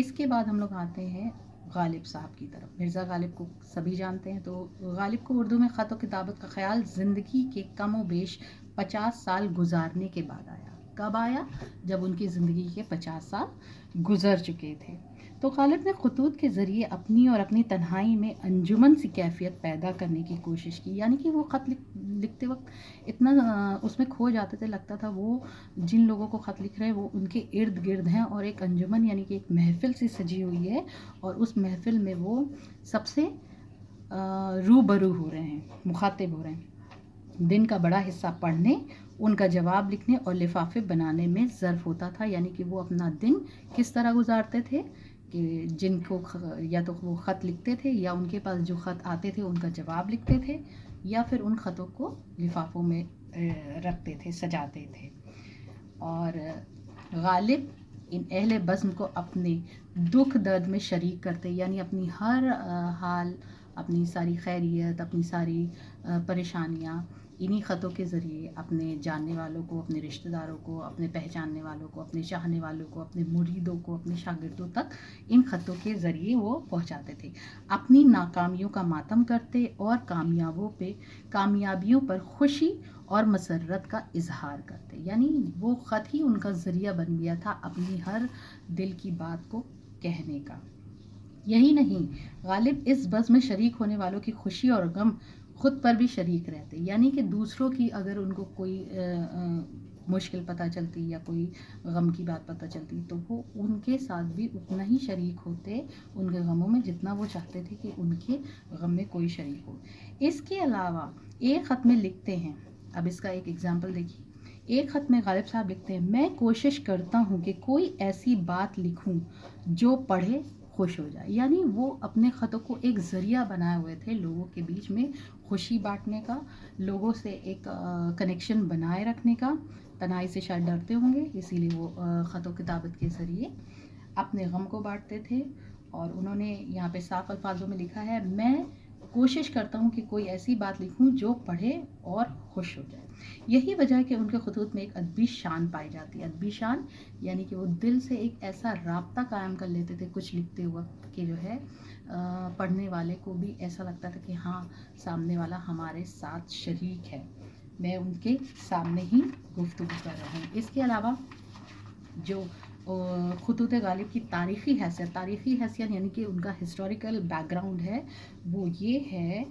اس کے بعد ہم لوگ آتے ہیں غالب صاحب کی طرف. مرزا غالب کو سبھی جانتے ہیں. تو غالب کو اردو میں خط و کتابت کا خیال زندگی کے کم و بیش 50 سال گزارنے کے بعد آیا. کب آیا؟ جب ان کی زندگی کے 50 سال گزر چکے تھے. تو غالب نے خطوط کے ذریعے اپنی اور اپنی تنہائی میں انجمن سی کیفیت پیدا کرنے کی کوشش کی. یعنی کہ وہ خط لکھتے وقت اتنا اس میں کھو جاتے تھے، لگتا تھا وہ جن لوگوں کو خط لکھ رہے ہیں وہ ان کے ارد گرد ہیں اور ایک انجمن یعنی کہ ایک محفل سی سجی ہوئی ہے اور اس محفل میں وہ سب سے روبرو ہو رہے ہیں، مخاطب ہو رہے ہیں. دن کا بڑا حصہ پڑھنے، ان کا جواب لکھنے اور لفافے بنانے میں ظرف ہوتا تھا. یعنی کہ وہ اپنا دن کس طرح گزارتے تھے کہ جن کو یا تو وہ خط لکھتے تھے یا ان کے پاس جو خط آتے تھے ان کا جواب لکھتے تھے یا پھر ان خطوں کو لفافوں میں رکھتے تھے، سجاتے تھے. اور غالب ان اہل بزم کو اپنے دکھ درد میں شریک کرتے، یعنی اپنی ہر حال، اپنی ساری خیریت، اپنی ساری پریشانیاں انہی خطوں کے ذریعے اپنے جاننے والوں کو، اپنے رشتہ داروں کو، اپنے پہچاننے والوں کو، اپنے چاہنے والوں کو، اپنے مریدوں کو، اپنے شاگردوں تک ان خطوں کے ذریعے وہ پہنچاتے تھے. اپنی ناکامیوں کا ماتم کرتے اور کامیابیوں پر خوشی اور مسرت کا اظہار کرتے. یعنی وہ خط ہی ان کا ذریعہ بن گیا تھا اپنی ہر دل کی بات کو کہنے کا. یہی نہیں، غالب اس بزم میں شریک ہونے والوں کی خوشی اور غم خود پر بھی شریک رہتے. یعنی کہ دوسروں کی اگر ان کو کوئی مشکل پتہ چلتی یا کوئی غم کی بات پتہ چلتی تو وہ ان کے ساتھ بھی اتنا ہی شریک ہوتے ان کے غموں میں جتنا وہ چاہتے تھے کہ ان کے غم میں کوئی شریک ہو. اس کے علاوہ ایک خط میں لکھتے ہیں، اب اس کا ایک ایگزامپل دیکھیے. ایک خط میں غالب صاحب لکھتے ہیں، میں کوشش کرتا ہوں کہ کوئی ایسی بات لکھوں جو پڑھے خوش ہو جائے. یعنی وہ اپنے خطوں کو ایک ذریعہ بنائے ہوئے تھے لوگوں کے بیچ میں خوشی بانٹنے کا، لوگوں سے ایک کنیکشن بنائے رکھنے کا. تنہائی سے شاید ڈرتے ہوں گے، اسی لیے وہ خط و کتابت کے ذریعے اپنے غم کو بانٹتے تھے. اور انہوں نے یہاں پہ صاف الفاظوں میں لکھا ہے، میں کوشش کرتا ہوں کہ کوئی ایسی بات لکھوں جو پڑھے اور خوش ہو جائے. یہی وجہ ہے کہ ان کے خطوط میں ایک ادبی شان پائی جاتی ہے. ادبی شان یعنی کہ وہ دل سے ایک ایسا رابطہ قائم کر لیتے تھے کچھ لکھتے وقت کہ جو ہے پڑھنے والے کو بھی ایسا لگتا تھا کہ ہاں سامنے والا ہمارے ساتھ شریک ہے، میں ان کے سامنے ہی گفتگو کر رہا ہوں. اس کے علاوہ جو خطوط غالب کی تاریخی حیثیت یعنی کہ ان کا ہسٹوریکل بیک گراؤنڈ ہے وہ یہ ہے